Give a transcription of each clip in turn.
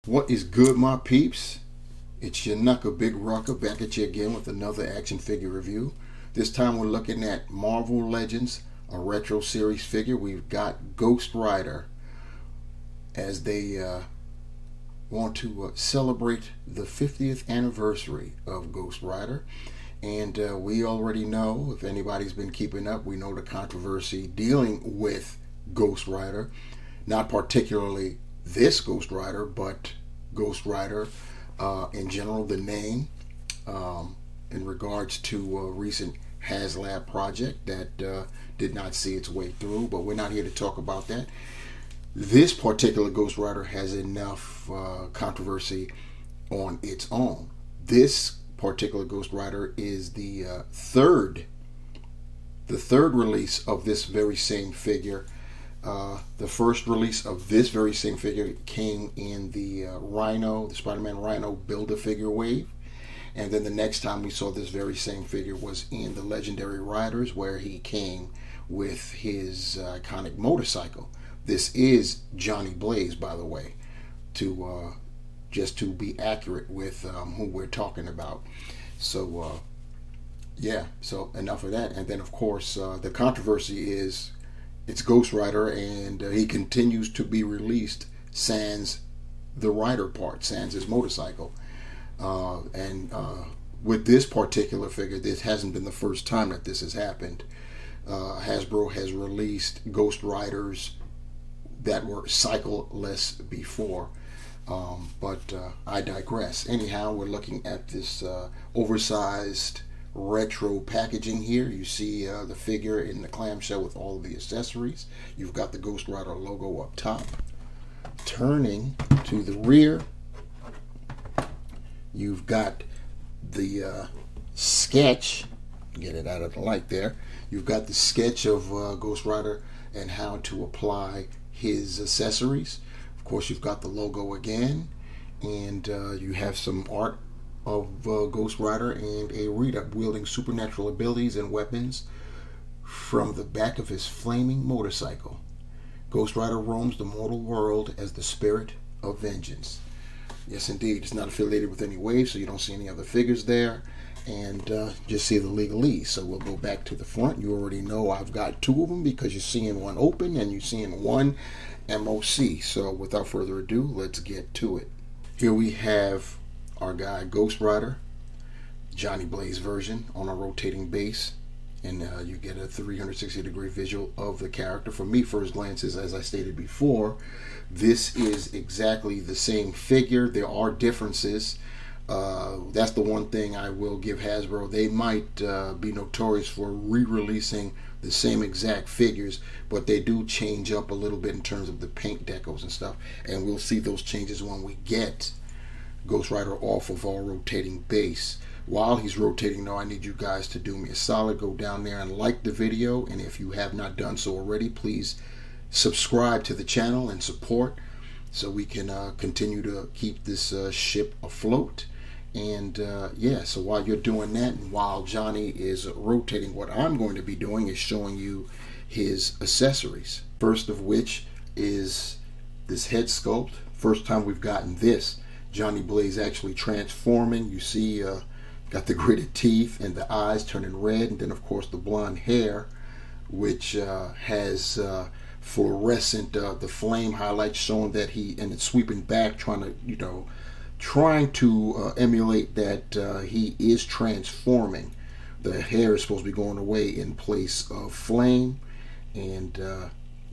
What is good, my peeps? It's your knuckle Big Rucker back at you again with another action figure review. This time we're looking at Marvel Legends, a retro series figure. We've got Ghost Rider as they want to celebrate the 50th anniversary of Ghost Rider. And we already know, if anybody's been keeping up, we know the controversy dealing with Ghost Rider. Not particularly this Ghost Rider, but Ghost Rider in general, the name, in regards to a recent HasLab project that did not see its way through, but we're not here to talk about that. This particular Ghost Rider has enough controversy on its own. This particular Ghost Rider is the third release of this very same figure. The first release of this very same figure came in the Rhino, the Spider-Man Rhino Build-A-Figure wave. And then the next time we saw this very same figure was in the Legendary Riders, where he came with his iconic motorcycle. This is Johnny Blaze, by the way, to just to be accurate with who we're talking about. So, yeah, so enough of that. And then, of course, the controversy is it's Ghost Rider, and he continues to be released sans the rider part, sans his motorcycle. With this particular figure, this hasn't been the first time that this has happened. Hasbro has released Ghost Riders that were cycle-less before. But I digress. Anyhow, we're looking at this oversized retro packaging here. You see the figure in the clamshell with all of the accessories. You've got the Ghost Rider logo up top. Turning to the rear, you've got the sketch. Get it out of the light there. You've got the sketch of Ghost Rider and how to apply his accessories. Of course, you've got the logo again, and you have some art of Ghost Rider and a read-up wielding supernatural abilities and weapons from the back of his flaming motorcycle. Ghost Rider roams the mortal world as the spirit of vengeance. Yes, indeed. It's not affiliated with any wave, so you don't see any other figures there. And just see the legalese. So we'll go back to the front. You already know I've got two of them because you're seeing one open and you're seeing one MOC. So without further ado, let's get to it. Here we have our guy Ghost Rider, Johnny Blaze version on a rotating base, and you get a 360-degree visual of the character. For me, first glances, as I stated before, this is exactly the same figure. There are differences. That's the one thing I will give Hasbro. They might be notorious for re-releasing the same exact figures, but they do change up a little bit in terms of the paint decos and stuff, and we'll see those changes when we get Ghost Rider off of our rotating base. While he's rotating though, I need you guys to do me a solid. Go down there and like the video, and if you have not done so already, please subscribe to the channel and support so we can continue to keep this ship afloat. And yeah, so while you're doing that and while Johnny is rotating, what I'm going to be doing is showing you his accessories. First of which is this head sculpt. First time we've gotten this. Johnny Blaze actually transforming. You see got the gritted teeth and the eyes turning red, and then of course the blonde hair, which has fluorescent the flame highlights showing that he, and it's sweeping back, trying to emulate that he is transforming. The hair is supposed to be going away in place of flame, and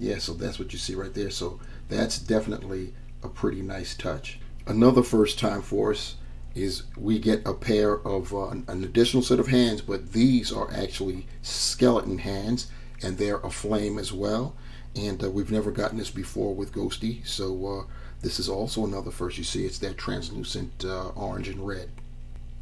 yeah, so that's what you see right there. So that's definitely a pretty nice touch. Another first time for us is we get a pair of an additional set of hands, but these are actually skeleton hands, and they're aflame as well. And we've never gotten this before with Ghosty, so this is also another first. You see, it's that translucent orange and red.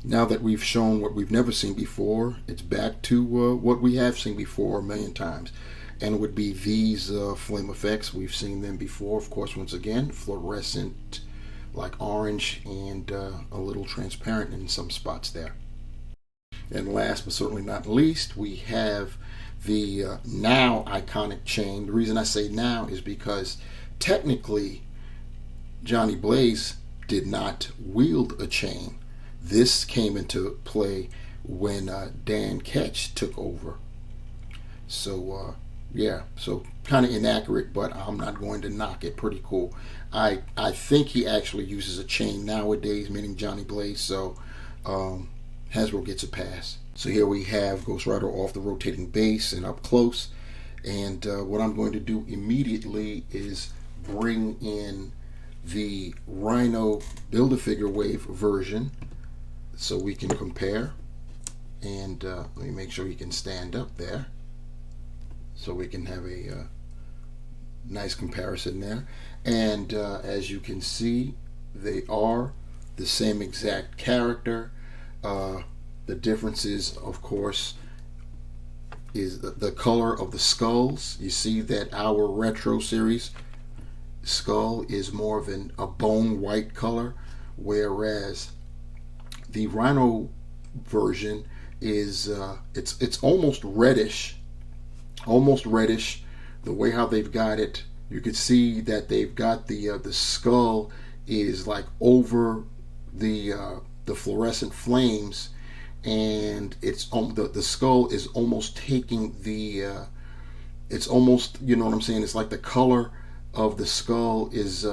Now that we've shown what we've never seen before, it's back to what we have seen before a million times, and it would be these flame effects. We've seen them before, of course. Once again, fluorescent, like orange, and a little transparent in some spots there. And last but certainly not least, we have the now iconic chain. The reason I say now is because technically Johnny Blaze did not wield a chain. This came into play when Dan Ketch took over. So yeah, so kind of inaccurate, but I'm not going to knock it. Pretty cool. I think he actually uses a chain nowadays, meaning Johnny Blaze. So Hasbro gets a pass. So here we have Ghost Rider off the rotating base and up close. And what I'm going to do immediately is bring in the Rhino Build-A-Figure Wave version so we can compare. And let me make sure he can stand up there so we can have a nice comparison there. And as you can see, they are the same exact character. The difference is, of course, is the color of the skulls. You see that our retro series skull is more of a bone white color, whereas the Rhino version is it's almost reddish. The way how they've got it, you can see that they've got the skull is like over the fluorescent flames, and it's the skull is almost taking the it's almost, you know what I'm saying, it's like the color of the skull is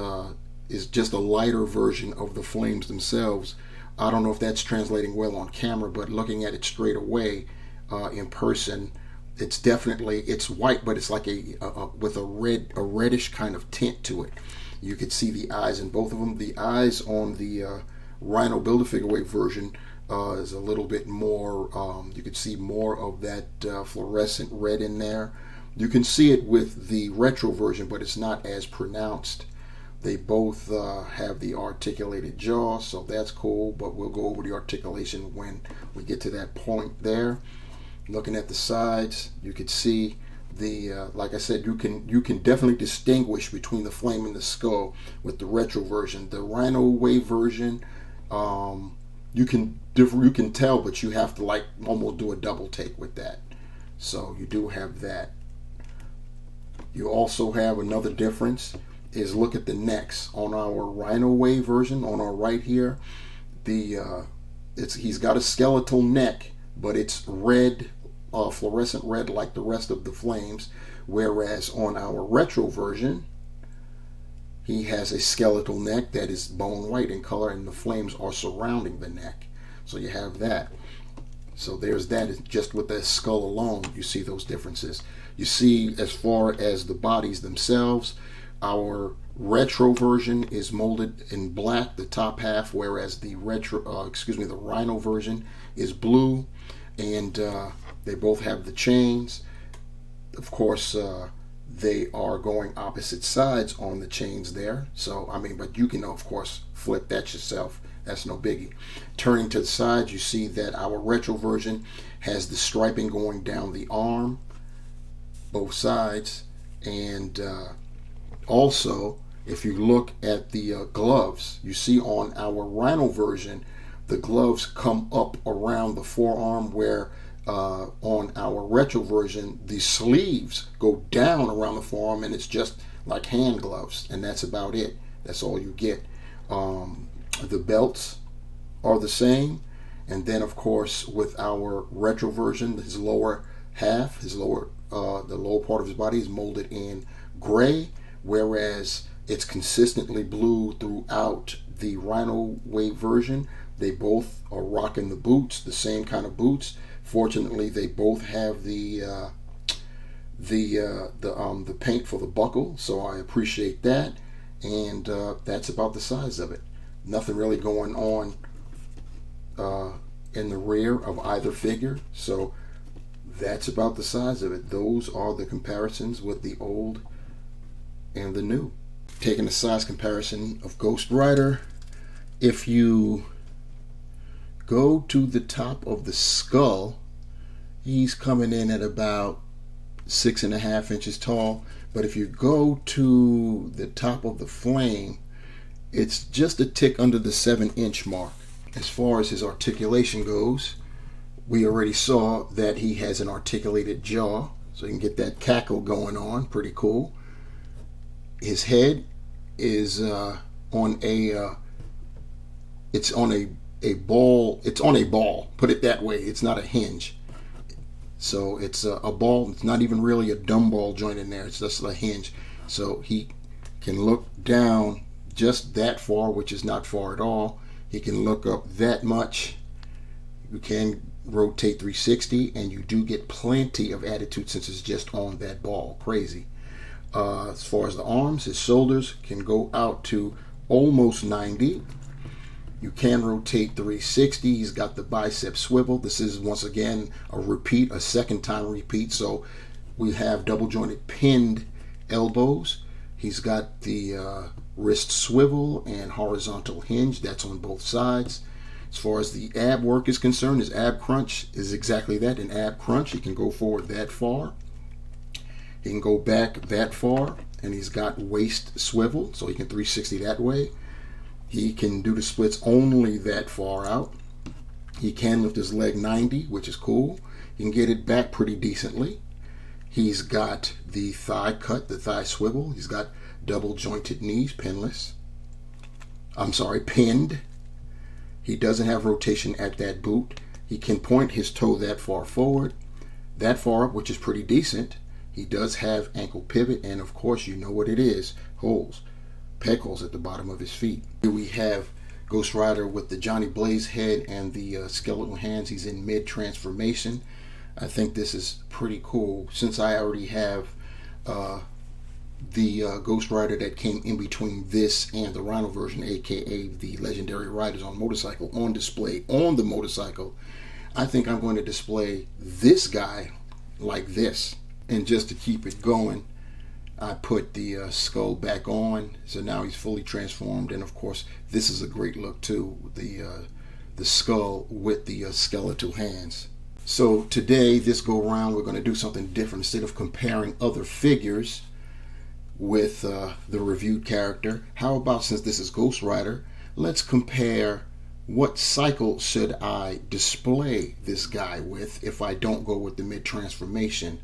just a lighter version of the flames themselves. I don't know if that's translating well on camera, but looking at it straight away in person, it's definitely, it's white, but it's like with a reddish kind of tint to it. You could see the eyes in both of them. The eyes on the Rhino Build-A-Figure Wave version is a little bit more, you could see more of that fluorescent red in there. You can see it with the retro version, but it's not as pronounced. They both have the articulated jaw, so that's cool, but we'll go over the articulation when we get to that point there. Looking at the sides, you can see the like I said, you can definitely distinguish between the flame and the skull with the retro version. The Rhino Wave version, you can tell, but you have to like almost do a double take with that. So you do have that. You also have another difference is look at the necks on our Rhino Wave version on our right here. He's got a skeletal neck, but it's red, fluorescent red like the rest of the flames, whereas on our retro version he has a skeletal neck that is bone white in color, and the flames are surrounding the neck. So you have that. So there's that. Just with the skull alone, you see those differences. You see, as far as the bodies themselves, our retro version is molded in black, the top half, whereas the the Rhino version is blue, and they both have the chains. Of course, they are going opposite sides on the chains there. So I mean, but you can of course flip that yourself. That's no biggie. Turning to the sides, you see that our retro version has the striping going down the arm, both sides, and also, if you look at the gloves, you see on our Rhino version, the gloves come up around the forearm, where on our retro version, the sleeves go down around the forearm, and it's just like hand gloves, and that's about it. That's all you get. The belts are the same, and then of course with our retro version, his lower half, the lower part of his body is molded in gray, whereas it's consistently blue throughout the Rhino Wave version. They both are rocking the boots, the same kind of boots. Fortunately, they both have the paint for the buckle, so I appreciate that. And that's about the size of it. Nothing really going on in the rear of either figure, so that's about the size of it. Those are the comparisons with the old and the new. Taking a size comparison of Ghost Rider, if you go to the top of the skull, he's coming in at about 6.5 inches tall, but if you go to the top of the flame, it's just a tick under the 7-inch mark. As far as his articulation goes, we already saw that he has an articulated jaw, so you can get that cackle going on. Pretty cool. His head is on a it's on a ball. It's on a ball. Put it that way. It's not a hinge. So it's a ball. It's not even really a dumb ball joint in there. It's just a hinge. So he can look down just that far, which is not far at all. He can look up that much. You can rotate 360, and you do get plenty of attitude since it's just on that ball. Crazy. As far as the arms, his shoulders can go out to almost 90. You can rotate 360. He's got the bicep swivel. This is once again a repeat, a second time repeat. So we have double jointed pinned elbows. He's got the wrist swivel and horizontal hinge. That's on both sides. As far as the ab work is concerned, his ab crunch is exactly that, an ab crunch. He can go forward that far. He can go back that far. And he's got waist swivel, so he can 360 that way. He can do the splits only that far out. He can lift his leg 90, which is cool. He can get it back pretty decently. He's got the thigh cut, the thigh swivel. He's got double jointed knees, pinned. He doesn't have rotation at that boot. He can point his toe that far forward, that far up, which is pretty decent. He does have ankle pivot, and of course, you know what it is, holes. Peg holes at the bottom of his feet. Here we have Ghost Rider with the Johnny Blaze head and the skeletal hands. He's in mid-transformation. I think this is pretty cool. Since I already have the Ghost Rider that came in between this and the Rhino version, aka the Legendary Riders on Motorcycle, on display on the motorcycle, I think I'm going to display this guy like this. And just to keep it going, I put the skull back on, so now he's fully transformed. And of course, this is a great look too, the skull with the skeletal hands. So today, this go around, we're going to do something different. Instead of comparing other figures with the reviewed character, how about, since this is Ghost Rider, let's compare what cycle should I display this guy with if I don't go with the mid-transformation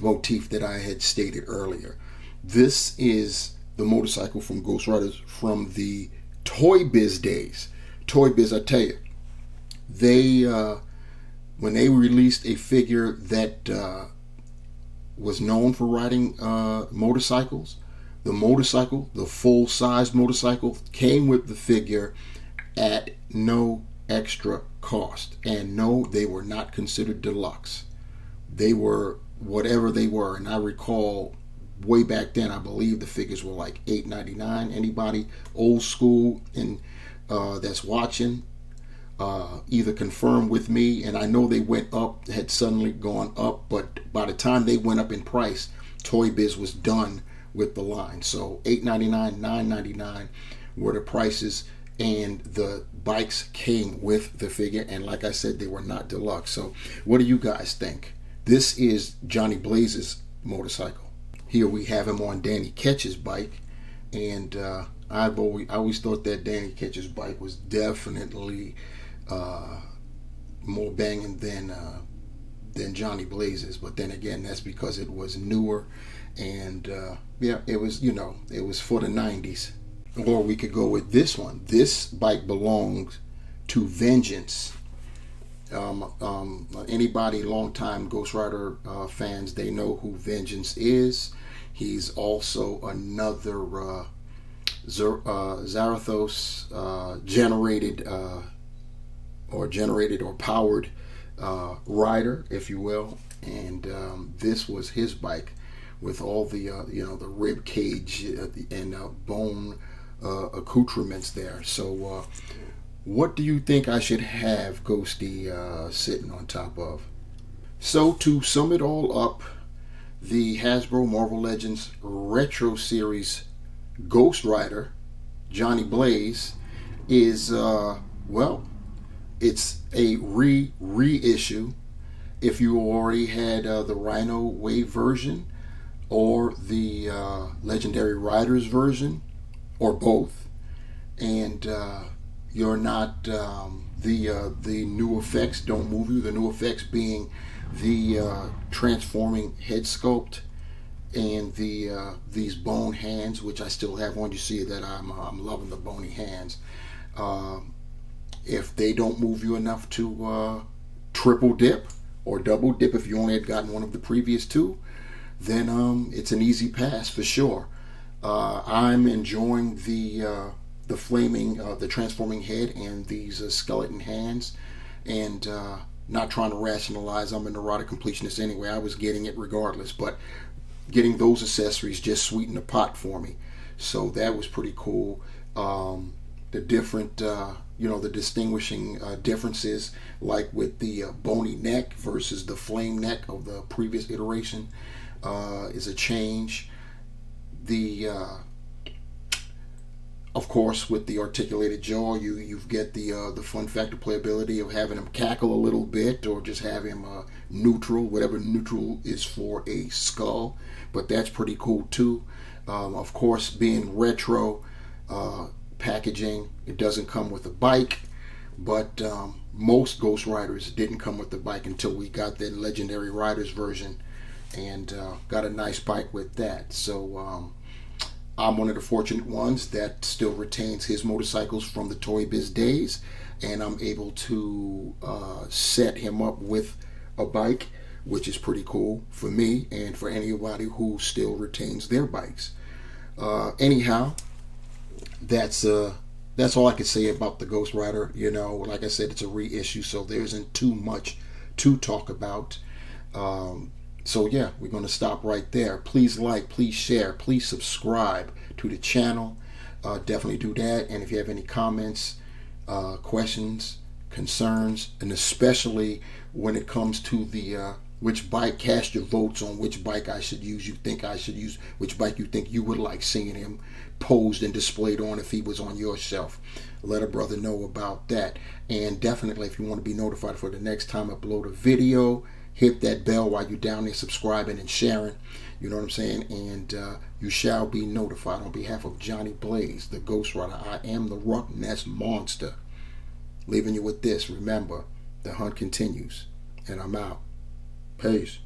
motif that I had stated earlier. This is the motorcycle from Ghost Riders from the Toy Biz days. Toy Biz, I tell you, they when they released a figure that was known for riding motorcycles, the full-size motorcycle came with the figure at no extra cost. And no, they were not considered deluxe. They were whatever they were. And I recall way back then, I believe the figures were like $8.99. Anybody old school and that's watching, either confirm with me. And I know they went up, had suddenly gone up, but by the time they went up in price, Toy Biz was done with the line. So $8.99, $9.99 were the prices, and the bikes came with the figure. And like I said, they were not deluxe. So what do you guys think? This is Johnny Blaze's motorcycle. Here we have him on Danny Ketch's bike, and I always thought that Danny Ketch's bike was definitely more banging than Johnny Blaze's. But then again, that's because it was newer, and yeah, it was, you know, it was for the 90s. Or we could go with this one. This bike belongs to Vengeance. Anybody long-time Ghost Rider fans, they know who Vengeance is. He's also another Zarathos generated or powered rider, if you will. And this was his bike with all the the rib cage and bone accoutrements there. So what do you think I should have Ghosty sitting on top of? So to sum it all up, the Hasbro Marvel Legends Retro Series Ghost Rider Johnny Blaze is well, it's a reissue. If you already had the Rhino Wave version or the Legendary Riders version, or both, and you're not the new effects don't move you. The new effects being the transforming head sculpt and these bone hands, which I still have on. You see that I'm loving the bony hands. If they don't move you enough to triple dip or double dip, if you only had gotten one of the previous two, then it's an easy pass for sure. I'm enjoying the flaming, the transforming head and these skeleton hands, and not trying to rationalize. I'm a neurotic completionist anyway. I was getting it regardless, but getting those accessories just sweetened the pot for me. So that was pretty cool. The different, the distinguishing differences, like with the bony neck versus the flame neck of the previous iteration, is a change. Of course, with the articulated jaw, you get the fun factor playability of having him cackle a little bit, or just have him neutral, whatever neutral is for a skull. But that's pretty cool too. Of course, being retro packaging, it doesn't come with a bike, but most Ghost Riders didn't come with the bike until we got the Legendary Riders version, and got a nice bike with that. So I'm one of the fortunate ones that still retains his motorcycles from the Toy Biz days, and I'm able to set him up with a bike, which is pretty cool for me and for anybody who still retains their bikes. Anyhow, that's all I can say about the Ghost Rider. Like I said, it's a reissue, so there isn't too much to talk about. So yeah, we're going to stop right there. Please like, please share, please subscribe to the channel. Definitely do that. And if you have any comments, questions, concerns, and especially when it comes to the which bike, cast your votes on which bike I should use, you think I should use, which bike you think you would like seeing him posed and displayed on if he was on your shelf. Let a brother know about that. And definitely, if you want to be notified for the next time I upload a video, hit that bell while you're down there subscribing and sharing. You know what I'm saying? And you shall be notified. On behalf of Johnny Blaze, the Ghost Rider, I am the Ruck Nest Monster. Leaving you with this. Remember, the hunt continues. And I'm out. Peace.